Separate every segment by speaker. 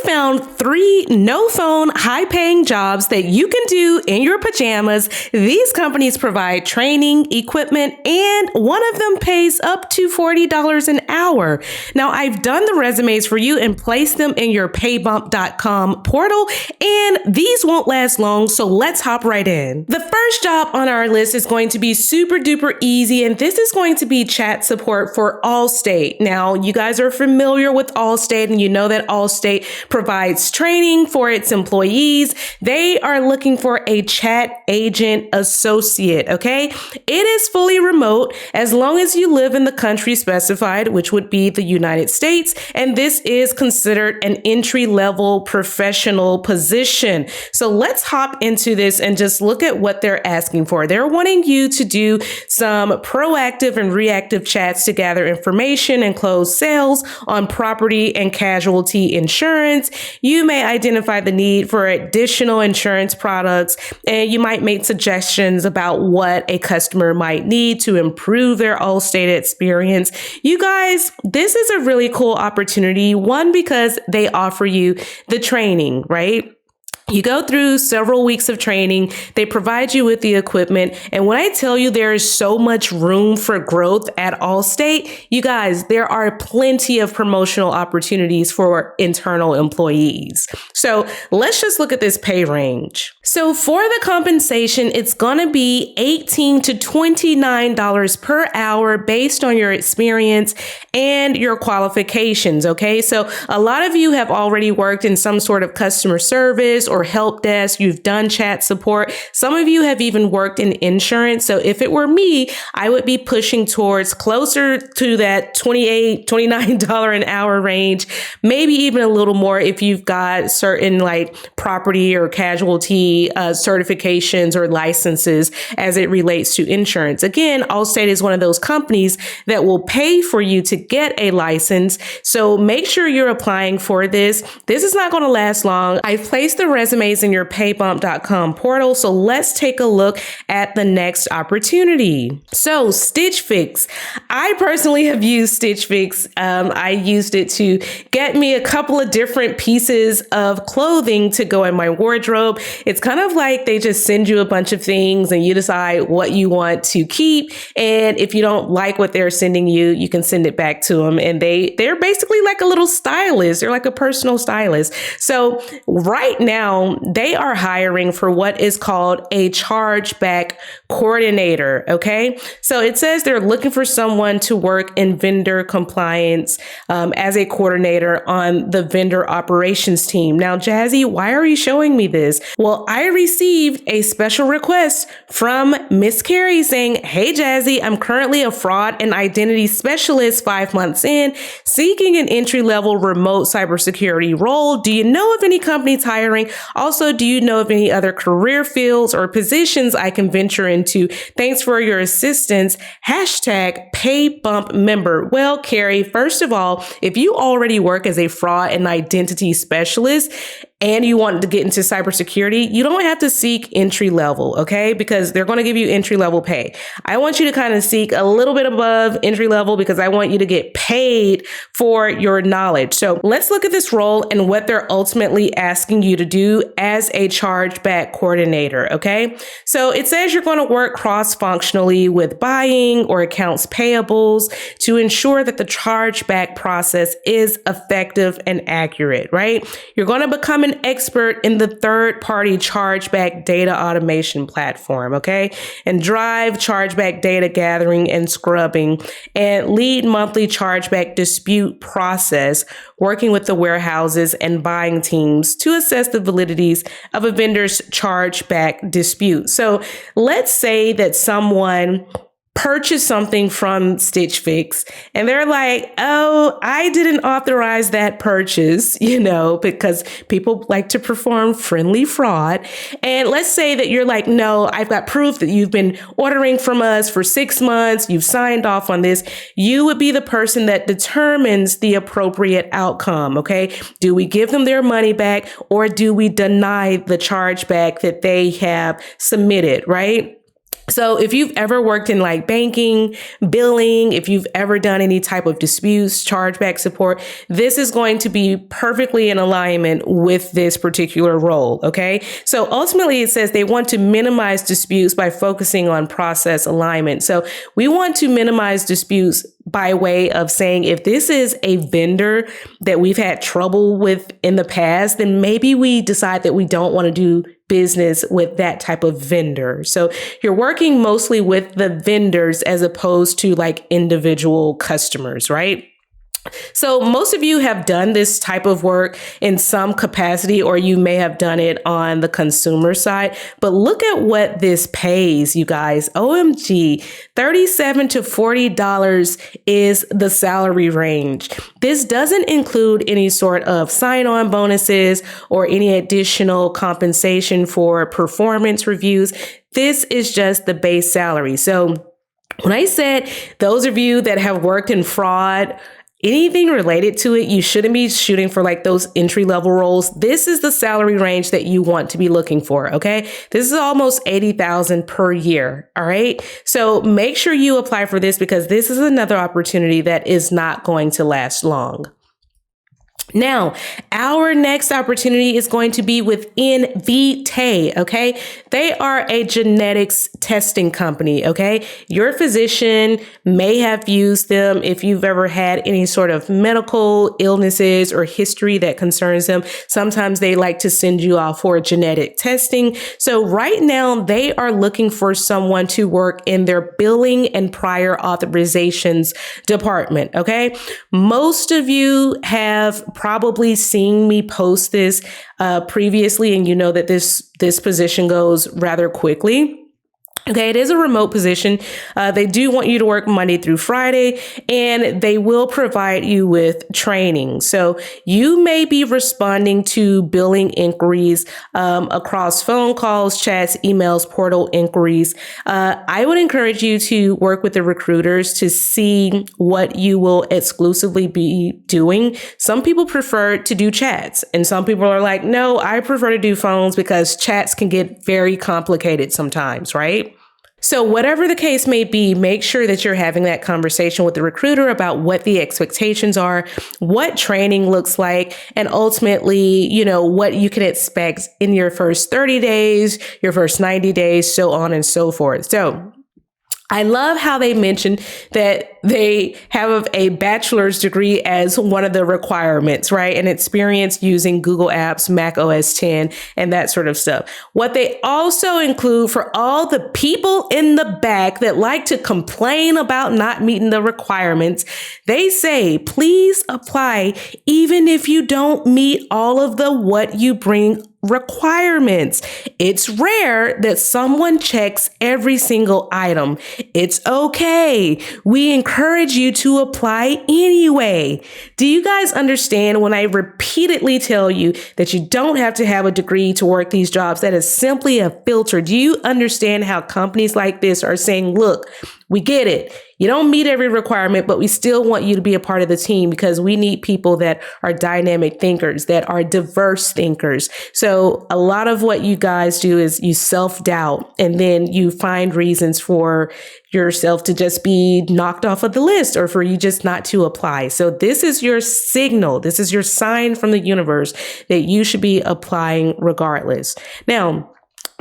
Speaker 1: found 3 no-phone, high-paying jobs that you can do in your pajamas. These companies provide training, equipment, and one of them pays up to $40 an hour. Now, I've done the resumes for you and placed them in your paybump.com portal, and these won't last long, so let's hop right in. The first job on our list is going to be super duper easy, and this is going to be chat support for Allstate. Now, you guys are familiar with Allstate, and you know that Allstate provides training for its employees. They are looking for a chat agent associate, okay? It is fully remote as long as you live in the country specified, which would be the United States, and this is considered an entry-level professional position. So let's hop into this and just look at what they're asking for. They're wanting you to do some proactive and reactive chats to gather information and close sales on property and casualty insurance. You may identify the need for additional insurance products, and you might make suggestions about what a customer might need to improve their Allstate experience. You guys, this is a really cool opportunity. One, because they offer you the training, right? You go through several weeks of training. They provide you with the equipment. And when I tell you there is so much room for growth at Allstate, you guys, there are plenty of promotional opportunities for internal employees. So let's just look at this pay range. So for the compensation, it's going to be $18 to $29 per hour based on your experience and your qualifications. Okay. So a lot of you have already worked in some sort of customer service or help desk. You've done chat support. Some of you have even worked in insurance. So if it were me, I would be pushing towards closer to that $28, $29 an hour range, maybe even a little more if you've got certain like property or casualty certifications or licenses as it relates to insurance. Again, Allstate is one of those companies that will pay for you to get a license. So make sure you're applying for this. This is not going to last long. I've placed the resumes in your paybump.com portal. So let's take a look at the next opportunity. So Stitch Fix. I personally have used Stitch Fix. I used it to get me a couple of different pieces of clothing to go in my wardrobe. It's kind of like they just send you a bunch of things and you decide what you want to keep. And if you don't like what they're sending you, you can send it back to them. And they're basically like a little stylist. They're like a personal stylist. So right now, they are hiring for what is called a chargeback coordinator. Okay. So it says they're looking for someone to work in vendor compliance as a coordinator on the vendor operations team. Now, Jazzy, why are you showing me this? Well, I received a special request from Miss Carrie saying, "Hey, Jazzy, I'm currently a fraud and identity specialist 5 months in, seeking an entry-level remote cybersecurity role. Do you know of any companies hiring? Also, do you know of any other career fields or positions I can venture into? Thanks for your assistance. Hashtag paybump member." Well, Carrie, first of all, if you already work as a fraud and identity specialist, and you want to get into cybersecurity, you don't have to seek entry level, okay? Because they're going to give you entry level pay. I want you to kind of seek a little bit above entry level because I want you to get paid for your knowledge. So let's look at this role and what they're ultimately asking you to do as a chargeback coordinator, okay? So it says you're going to work cross-functionally with buying or accounts payables to ensure that the chargeback process is effective and accurate, right? You're going to become an expert in the third-party chargeback data automation platform, okay? And drive chargeback data gathering and scrubbing and lead monthly chargeback dispute process, working with the warehouses and buying teams to assess the validities of a vendor's chargeback dispute. So let's say that someone purchase something from Stitch Fix and they're like, "Oh, I didn't authorize that purchase," because people like to perform friendly fraud. And let's say that you're like, "No, I've got proof that you've been ordering from us for 6 months. You've signed off on this." You would be the person that determines the appropriate outcome. Okay. Do we give them their money back or do we deny the chargeback that they have submitted? Right. So if you've ever worked in like banking, billing, if you've ever done any type of disputes, chargeback support, this is going to be perfectly in alignment with this particular role. Okay. So ultimately it says they want to minimize disputes by focusing on process alignment. So we want to minimize disputes by way of saying, if this is a vendor that we've had trouble with in the past, then maybe we decide that we don't want to do business with that type of vendor. So you're working mostly with the vendors as opposed to like individual customers, right? So most of you have done this type of work in some capacity, or you may have done it on the consumer side. But look at what this pays, you guys. OMG, $37 to $40 is the salary range. This doesn't include any sort of sign-on bonuses or any additional compensation for performance reviews. This is just the base salary. So when I said those of you that have worked in fraud, anything related to it, you shouldn't be shooting for like those entry-level roles. This is the salary range that you want to be looking for, okay? This is almost $80,000 per year, all right? So make sure you apply for this because this is another opportunity that is not going to last long. Now, our next opportunity is going to be with Invitae, okay? They are a genetics testing company, okay? Your physician may have used them if you've ever had any sort of medical illnesses or history that concerns them. Sometimes they like to send you off for genetic testing. So right now, they are looking for someone to work in their billing and prior authorizations department, okay? Most of you have probably seen me post this previously, and you know that this position goes rather quickly. Okay, it is a remote position. They do want you to work Monday through Friday, and they will provide you with training. So you may be responding to billing inquiries across phone calls, chats, emails, portal inquiries. I would encourage you to work with the recruiters to see what you will exclusively be doing. Some people prefer to do chats, and some people are like, no, I prefer to do phones because chats can get very complicated sometimes, right? So whatever the case may be, make sure that you're having that conversation with the recruiter about what the expectations are, what training looks like, and ultimately, what you can expect in your first 30 days, your first 90 days, so on and so forth. So I love how they mentioned that they have a bachelor's degree as one of the requirements, right? And experience using Google Apps, Mac OS 10, and that sort of stuff. What they also include for all the people in the back that like to complain about not meeting the requirements, they say, please apply even if you don't meet all of the what you bring requirements. It's rare that someone checks every single item. It's okay. We encourage you to apply anyway. Do you guys understand when I repeatedly tell you that you don't have to have a degree to work these jobs? That is simply a filter. Do you understand how companies like this are saying, look, we get it. You don't meet every requirement, but we still want you to be a part of the team because we need people that are dynamic thinkers, that are diverse thinkers. So a lot of what you guys do is you self-doubt, and then you find reasons for yourself to just be knocked off of the list or for you just not to apply. So this is your signal. This is your sign from the universe that you should be applying regardless. Now,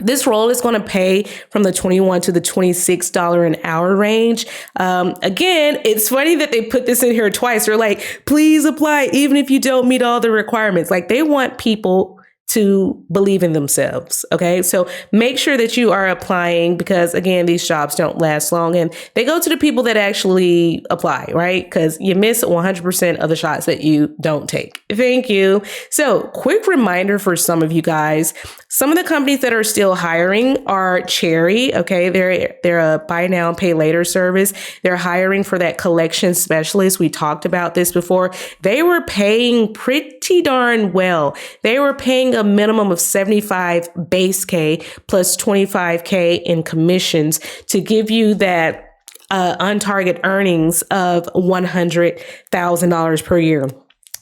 Speaker 1: this role is going to pay from the $21 to the $26 an hour range. Again, it's funny that they put this in here twice. They're like, please apply even if you don't meet all the requirements. Like they want people to believe in themselves. Okay. So make sure that you are applying because again, these jobs don't last long and they go to the people that actually apply, right? Because you miss 100% of the shots that you don't take. Thank you. So quick reminder for some of you guys, some of the companies that are still hiring are Cherry. Okay. They're a buy now, pay later service. They're hiring for that collection specialist. We talked about this before. They were paying pretty darn well. They were paying a minimum of 75 base K plus 25K in commissions to give you that on target earnings of $100,000 per year.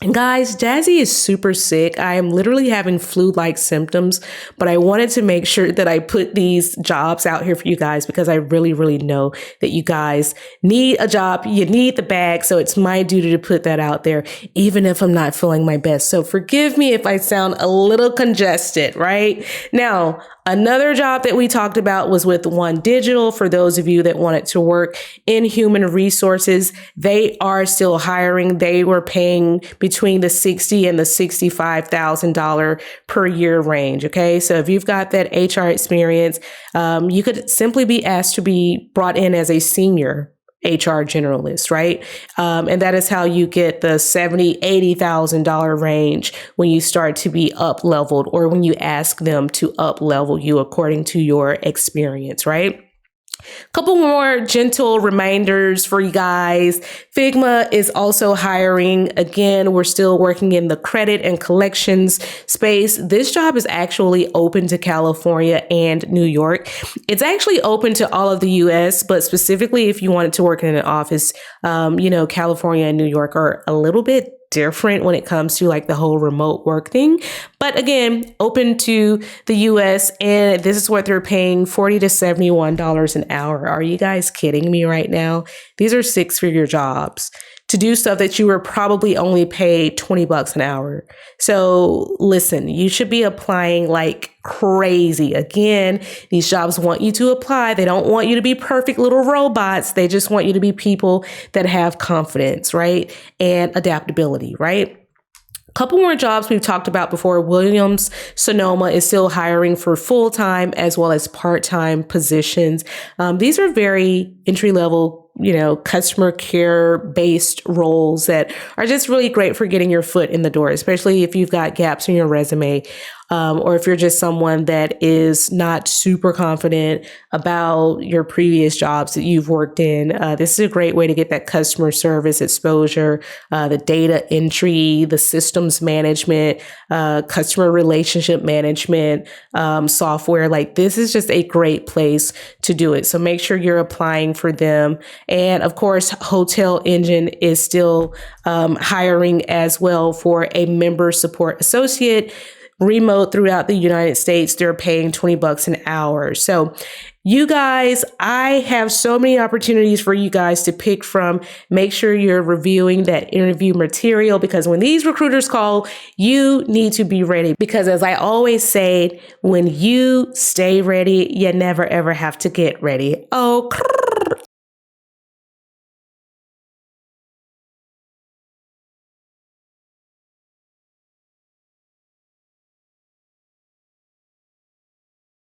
Speaker 1: And guys, Jazzy is super sick. I am literally having flu-like symptoms, but I wanted to make sure that I put these jobs out here for you guys because I really, really know that you guys need a job. You need the bag. So it's my duty to put that out there, even if I'm not feeling my best. So forgive me if I sound a little congested, right? Now, another job that we talked about was with One Digital. For those of you that wanted to work in human resources, they are still hiring. They were paying between the $60,000 and the $65,000 per year range. Okay, so if you've got that HR experience, you could simply be asked to be brought in as a senior HR generalist, right? And that is how you get the $70,000, $80,000 range when you start to be up leveled or when you ask them to up level you according to your experience, right? Couple more gentle reminders for you guys. Figma is also hiring. Again, we're still working in the credit and collections space. This job is actually open to California and New York. It's actually open to all of the US, but specifically if you wanted to work in an office, California and New York are a little bit different when it comes to like the whole remote work thing. But again, open to the US, and this is what they're paying, $40 to $71 an hour. Are you guys kidding me right now? These are six-figure jobs to do stuff that you were probably only paid $20 an hour. So listen, you should be applying like crazy. Again, these jobs want you to apply. They don't want you to be perfect little robots. They just want you to be people that have confidence, right? And adaptability, right? Couple more jobs we've talked about before. Williams Sonoma is still hiring for full-time as well as part-time positions. These are very entry-level, customer care based roles that are just really great for getting your foot in the door, especially if you've got gaps in your resume. Or if you're just someone that is not super confident about your previous jobs that you've worked in, this is a great way to get that customer service exposure, the data entry, the systems management, customer relationship management, software. Like this is just a great place to do it. So make sure you're applying for them. And of course, Hotel Engine is still hiring as well for a member support associate. Remote throughout the United States, they're paying $20 an hour. So you guys, I have so many opportunities for you guys to pick from. Make sure you're reviewing that interview material because when these recruiters call, you need to be ready. Because as I always say, when you stay ready, you never ever have to get ready. Oh,